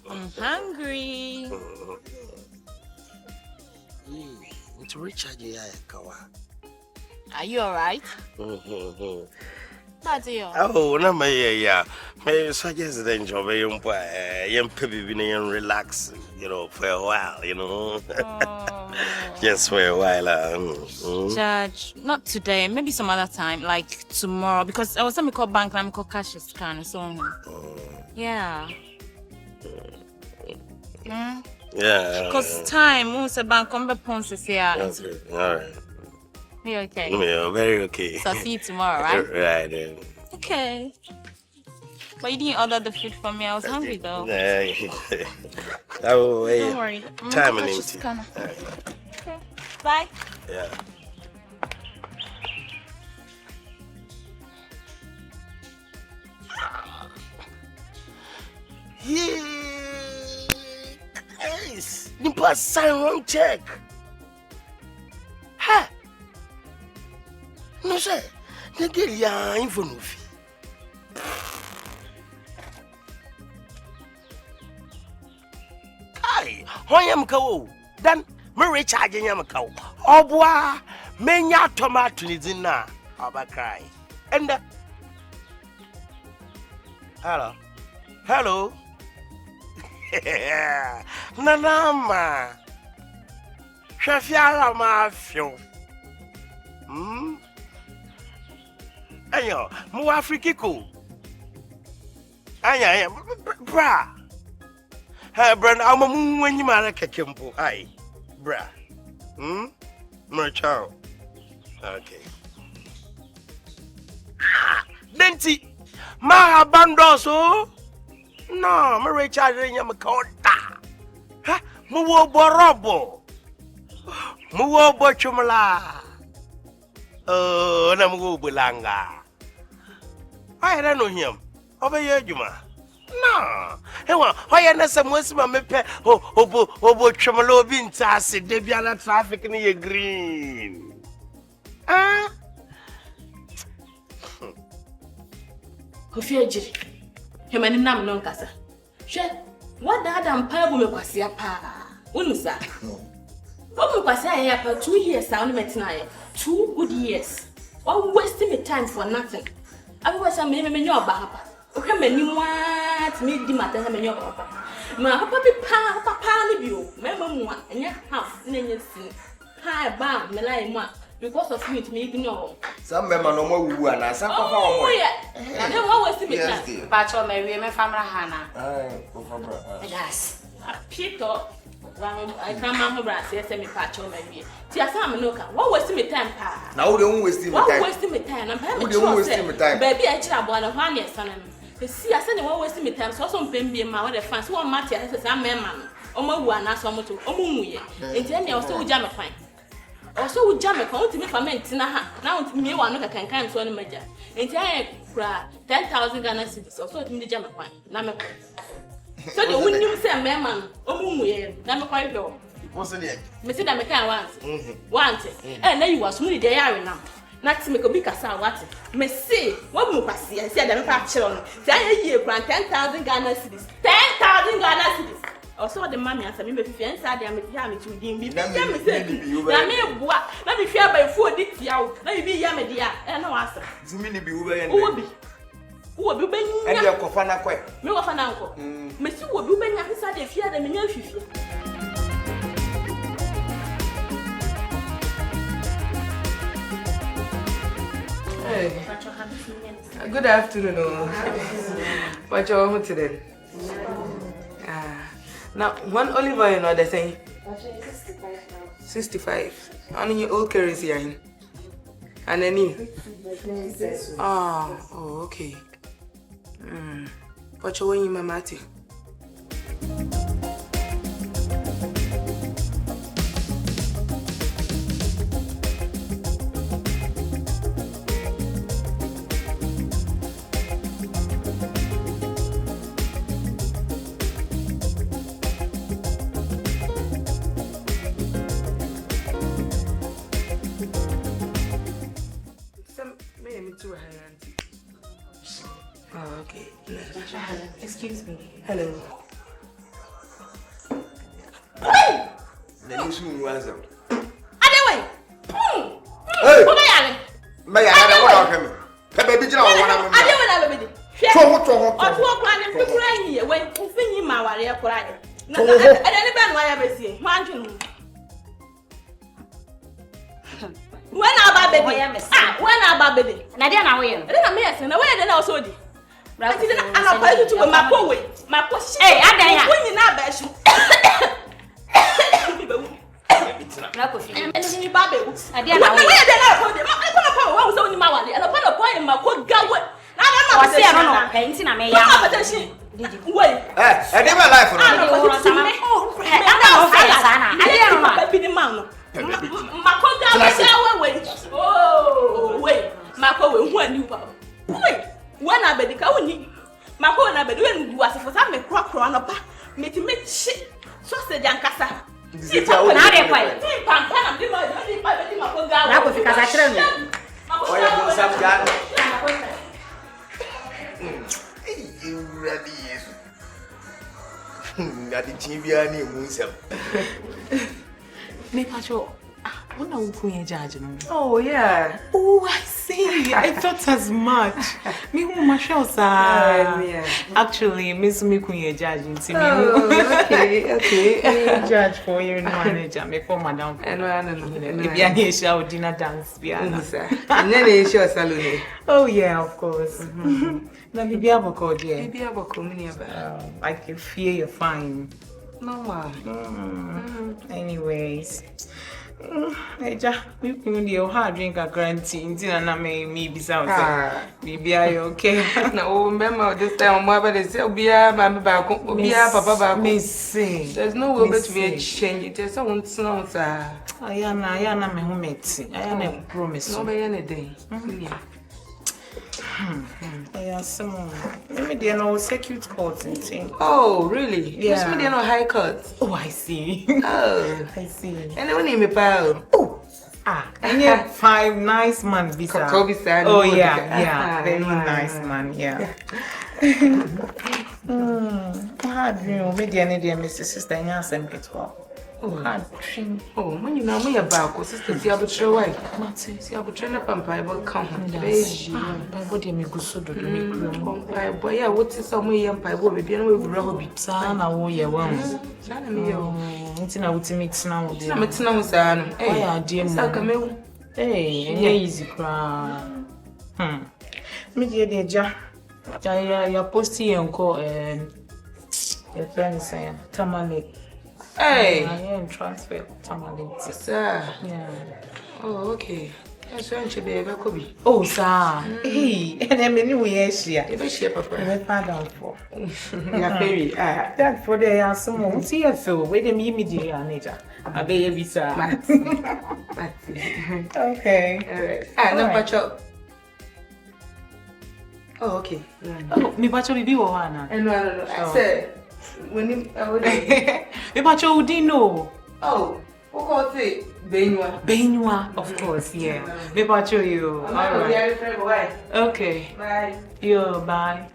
I'm hungry. It's Richard, Are you alright? Oh, no, yeah. May suggest that enjoy young baby and relax, for a while, Just for a while. Judge, not today, maybe some other time, like tomorrow, because I was going to call bank and I'm call cash scan so on. Yeah. Yeah. Because time, once a bank come back ponces here. Okay, alright. You okay? Yeah, very okay. So I'll see you tomorrow, right? Right then. Okay. But you didn't order the food for me. I was hungry though. Don't worry. Time and Okay. Bye. Yeah. Yes. You must sign wrong check. Ha. No sir. You get your info. Kai, I am cow. Then me recharging yam cow. Oh boy, menya tomato is in na. Abakrai. And hello. Nanama. Shafiara ma fio. Ayo, mu Afrikiko. Aya, bra. Hey, Brand, I'm a moon when you marry Kakimpo. Aye, bra. My child. Okay. Denti, my bandoso. No, my Richard in your conta. Ha, Muwo Borobo. Muwo Bochumala. Oh, Namu Bulanga. I don't know him. Over here, Juma. No. Hey, why are some Muslim mepe? Obo Chumalo Bintasi, Debiana traffic in your green. Ah? Kofi Human nam non casa. She, what that and pebble was your pa? Unusa. What was I for 2 years? I only met 2 good years. Or wasting my time for nothing. I was a man your papa. Okay, many what made the matter and your papa. My papa, leave you. Remember, and your house, name high bound, Melay, because of you to make no. Some men no more woo and I some papa. Oh, yeah. I don't always see me. But your Mary, my family, Hannah. Yes. Peter. I can't remember. Yes, me patch on my way. Tia Sam no can. What was me time pa? Now we don't waste time. What wasting me time? I'm having time. Baby, I try about 1 year son. See, I said one wasting me time. So some baby my other fans. One match as a man. Omo wu ana so moto. Omo muye. Enti na also jam me kwan. Also jam me kwan. Oti me fa me ntina ha. Na oti me wa no kakankan so no maja. Enti I kura 10,000 Ghana cedis. Also oti me jam me kwan. Na me so the when you say man, omuye, na me kwai do. What's it? Me say that me can want. Eh na you was money dey are now. Na ti me ko bi kasa what? Me say, what mu kwase, I say that me pa kire no. Say aye ye kwan 10,000 Ghana cedis. 10,000 Ghana cedis. Also the mommy answer me fifi answer dey me tia me to din bi. Na me say, na me boa, na me fia by fu odi tia wo. Na bi ya me dia. Eh na wasa. Zumi ni bi wo be Obi. Obi benya. And your kofana kwe. Me wo fana nko. Me si obi benya nsa de fia de me nya fifi. Hey. Good afternoon. What you want today? Now, one olive oil, the same. 65. Only your old carries here. And then you. Oh, okay. What you want in my mati? Excuse me. Hello. soon was. Anyway. Hey. What are you? May I have one? Baby, you know what I'm doing? I'm crying here when you finish my warrior crying. No, I don't know why I was here. When our baby, when our baby, Nadia, now we are. I didn't miss and away then also did. I didn't apologize to my poor way. My question, hey, I didn't win in our best. And then Babby, I didn't know where I put them. I put a power was only my wallet and upon a point in my coat galway. I don't know, painting. I may have attention. Wait, I never life. I don't know. Oh, wait, Marco, when you wait, when I bet the cow, Marco and I bet when you was for some crop on a back, make shit. So said Yankasa. You ready? Got the TV and you Me pacho. What are we judge? Oh yeah. Oh, I see. I thought as much. Me who Michelle yeah. Actually, Miss Mikuye judging to me. Oh, okay. Judge for your manager, me for madam. And If you are here, shall dinner dance piano. And then they show salute. Oh yeah, of course. Let me be able to call you. Maybe I will come in I can feel you're fine. No. Anyways. Eja, we can do hard drink a guarantee. Intina me be sound. Maybe I okay. No, remember this time, mother, they say, be a mamma back, be a papa back. Missing. There's no way to be exchanged. There's someone snow, sir. I am my homemade. I am a promise. No, by any day. Some maybe they are no circuit courts and things. Oh, really? Yeah. Maybe they are no high courts. Oh, I see. Oh, I see. And then name me pal. Oh, and yeah, 5 nice man, Bisa. Oh, yeah, very nice man, yeah. Hard dream, maybe any day, Mr. Sister, and your same kit. Oh, hard dream. Oh, when you know me about sister, see, I will show why. See, I will train up and I will come. My body may go so do me. Boy, yeah, what is some way and I will be a rubber. Son, I will ya one. It's in a ultimate now. I'm a town, son. Hey, dear, hey, easy cry. Me, dear, Jack. You're posting and call your friend saying, Tamale. Hey, I am transfer Tamale. Sir. Yeah. Oh, okay. That's when she be a copy. Oh, sir. Hey, and I'm anyway, she share papa. I'm pardon for. Yeah, very. That for the are some see a so wait a me media nature. A baby, sir. Okay. Alright. No, pacho. Oh, okay. Oh, me pacho bibi wo wana. No. I said when you me pacho udino. Oh, what call it? Benyiwaa, of course, yeah. Me pacho you. All right. Okay. Bye. Yo, bye.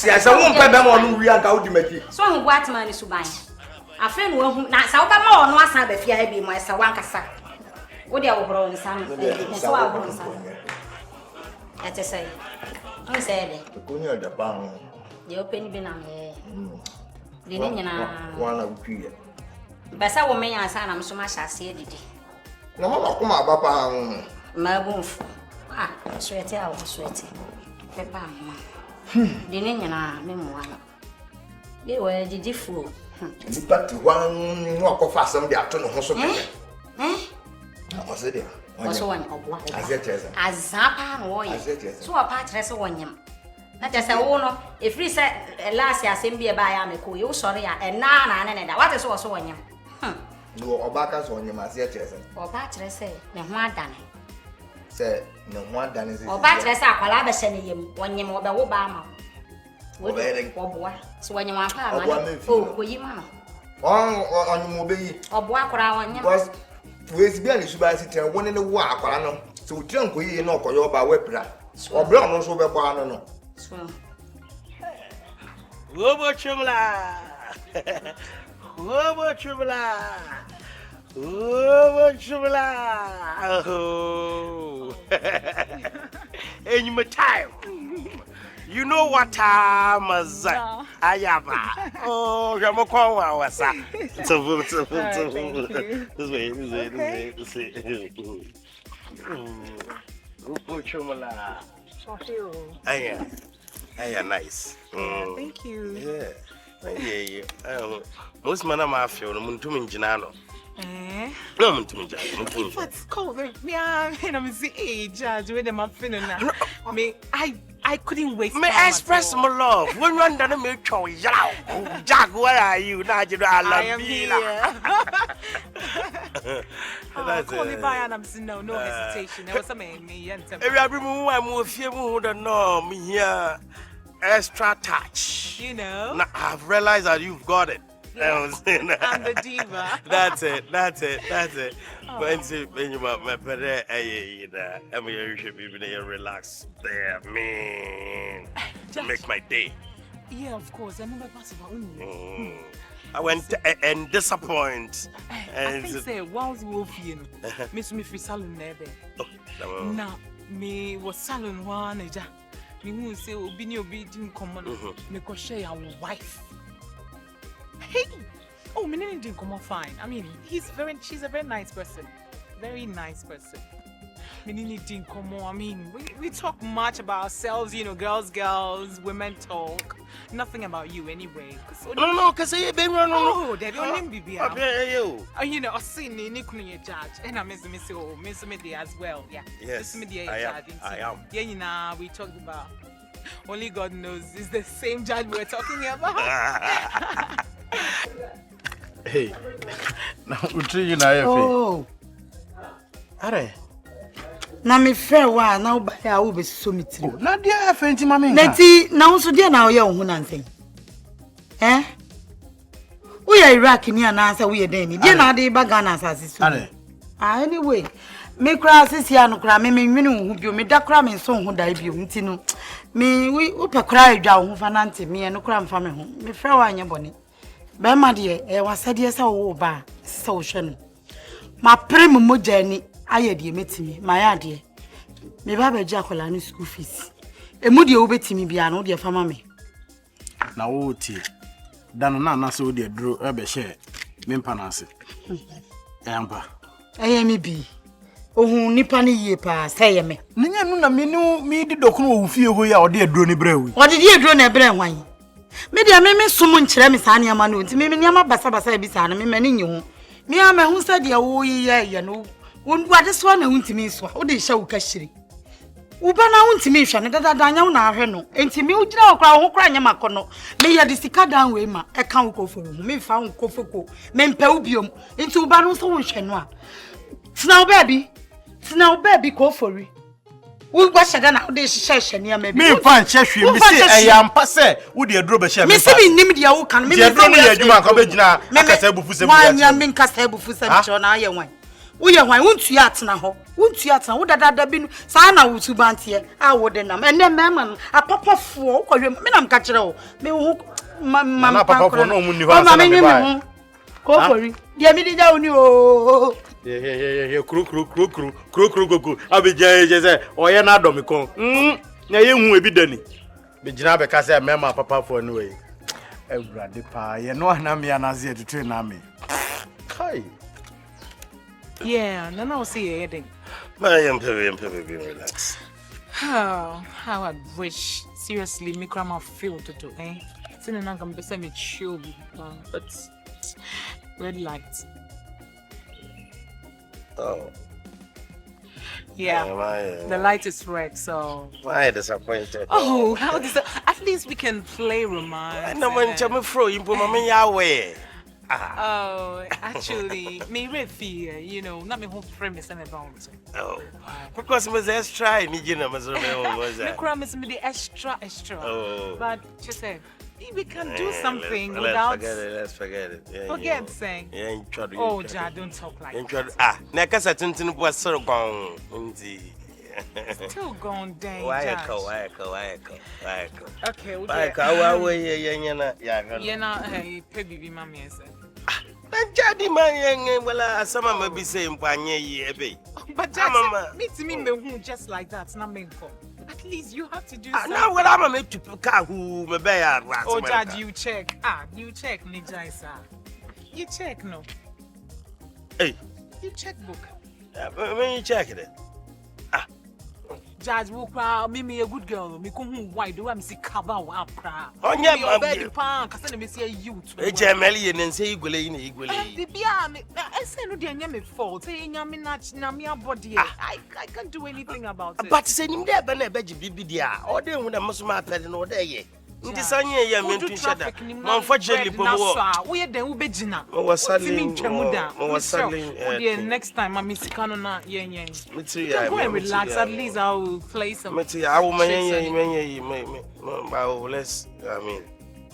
Yes, I won't pay them on we are going to make it. So, what man is to buy? A friend who not so more, no, I be fear be my Sawankasa. What they are growing, son, so I won't say. Let us say, I said, the pound. the open bin on Dini nyina. Wana ukwiye. Basa wo menya asa na mso ma hyase didi. Na mama kuma abapa Ma bunfu. Ah, swete a wo swete. Pepa ma. Dini nyina memwa. Ye wo didi fu. Nipa ti wan no akofa asem de ato ne ho so pete. What's it? Also one obwa. Azetiesa. Azapa no ye. So apa trese wonyem. Na tese wo no e free say last asem bi e ba ya meko ye wo sori ya e na ne da. What is so wonyem? No obaka so wonyem azetiesa. Oba trese ne ho adane. Say ne ho adane se. Oba trese akwala be se ne yem wonyem wo be wo ba ma. Wo be obwa. So wonyem apa ma. Oh, koyi ma no. Onyem obeyi. Obwa akora wonyem. Wezi bia ni suba sitere woni ne wo akwara no so utire nkoyi na okoyo oba wepra obra no so be kwa no so Wobo chumla oh any time you know what time is ayaba oh jamo kwa wasa so this way chumala aya nice Thank you. Yeah most man am feel no muntu njina no no muntu njina What's cold? Yeah, I'm see judge with them feeling now. Me I couldn't wait. Me express my love. When you under me chow yao. Jack, where are you? Now you know I love you. That's call me by and I'm saying no hesitation. There was some me and if you bring me one more few more than no me here extra touch. You know. Now I've realized that you've got it. I'm the diva. That's it. When you my brother, you should be relax there, man. Make my day. Yeah, of course. I remember possible. I went and disappoint. I think say whilst we were you know, Miss me free salon never. Now me was salon one eja. Me who say obi didn't come on. Me go share our wife. Hey! Oh, Minnie didn't come on fine. I mean, she's a very nice person. Very nice person. Minnie didn't come on. I mean, we talk much about ourselves, you know, girls, women talk. Nothing about you anyway. No, because you've been running. Oh, they don't need BB. You. You know, I see Nini couldn't judge. And I miss me as well. Yeah. Yes, I am. Yeah, you know, we talked about. Only God knows it's the same judge we're talking about. Hey, now we treat you now. Oh, Are na me fair wa na oba ya wo be so mitiri. na dia afenti mama nka. Neti na unso dia na oya hu na nsem. Wo ya Iraq ni anansa wo ye den ni. Dia na ade ba Ghana asase so. Are Anyway, me kra sisi anu kra me nwene hu bio me da kra me so hu da bio nti no. Me wo pe kra adwa hu fa na ante me no kra mfa me hu. Me fair wa anye bone. Be ma de wasade sa wo ba sa wo hwe no. Ma prem moja ni aye de metimi ma ya de me ba ba gya kola no school fees emu de wo betimi bia no de fama me na wo tie dano na so de duro e be hye me mpanase empa mi bi ohun nipa ni yie pa seye me ninya no na me di dokunu wo fie ho ya ode duro ni brawi ode de duro na bra hwan me de me sum nkire me sa ne ama no nti me niama basa bi sa na me mani nyi ho me ama hu sa de wo ye no wonwade so na huntimi so wo de hye wo ka shiri wo ba na huntimi hwa ne dada anya wo na ahwe no entimi wo gira okra ho kra nya makono me ya de sika dan we ma e kan wo koforo me fa wo kofoko me mpa wo biom enti wo ba no so wo hwe no a tina wo baby kofori wo gwa hye da na wo de hye ne ama bi me fa nche hwe me se eyampa se wo de duro be hye me se bi nim de wo kan me me duro no ye adwuma ka be gina akasa bufu se bi ya nya me nkasa bufu se bi cho na aye wan Uye hwan wontua atena ho wontua atena wo dada bi no saa na wo tubantie a wo de nam ene mema no apapafo kwahwe me nam ka kire wo me wo na apapafo no mu ni ho asa na me ba ko kori dia mi di ja oni o ye kru abija je se oye na adom kon na ye hu ebi dani be gina be ka se mema apapafo no we Everybody pa, you know na me anazie to train na me. Kai. Yeah, no see your heading. I am very relaxed. How I wish seriously me grandma feel to do, eh? Sitting na gam be me chill, but red light. Oh. Yeah, the light is red, so. Why disappointed? Oh, how this? At least we can play romance. No man, chama fro, you put my Yahweh. Oh, actually, me fear, you know, not me whole premise and about. Oh, because me extra, you know, me promise me the extra. Oh, but just say we can do something without. Let's forget it. Forget saying. Yeah, oh, Ja, don't talk like that. Nekasa tintin was so gone. Still gone down. Why? Okay, why? Hey, baby, mommy, I said. Jadi man, well, some may be saying, Panye, but meet me just like that. Not meant for. At least you have to do something. Now, what am I made to car who may bear? Oh, Dad, you check. You check, Nijai, sir. You check, no. Hey, you check book. When you check it. Judge will cry, me a good girl. Me come why do I see cover up cry? On your bed, pan, because I see a youth. A Jamelian and say, equally. I say, no, dear, me fault. Say, Yami, not Namia body. I can't do anything about it. But saying there, but I bet you be there. Or they would have must matter in all day. In the sun, yeah, meant to shut up. Unfortunately, we are the Ubejina. Was selling, next time, I'm Miss Canona, yen. Go and relax, at least I'll play some. I will, I mean.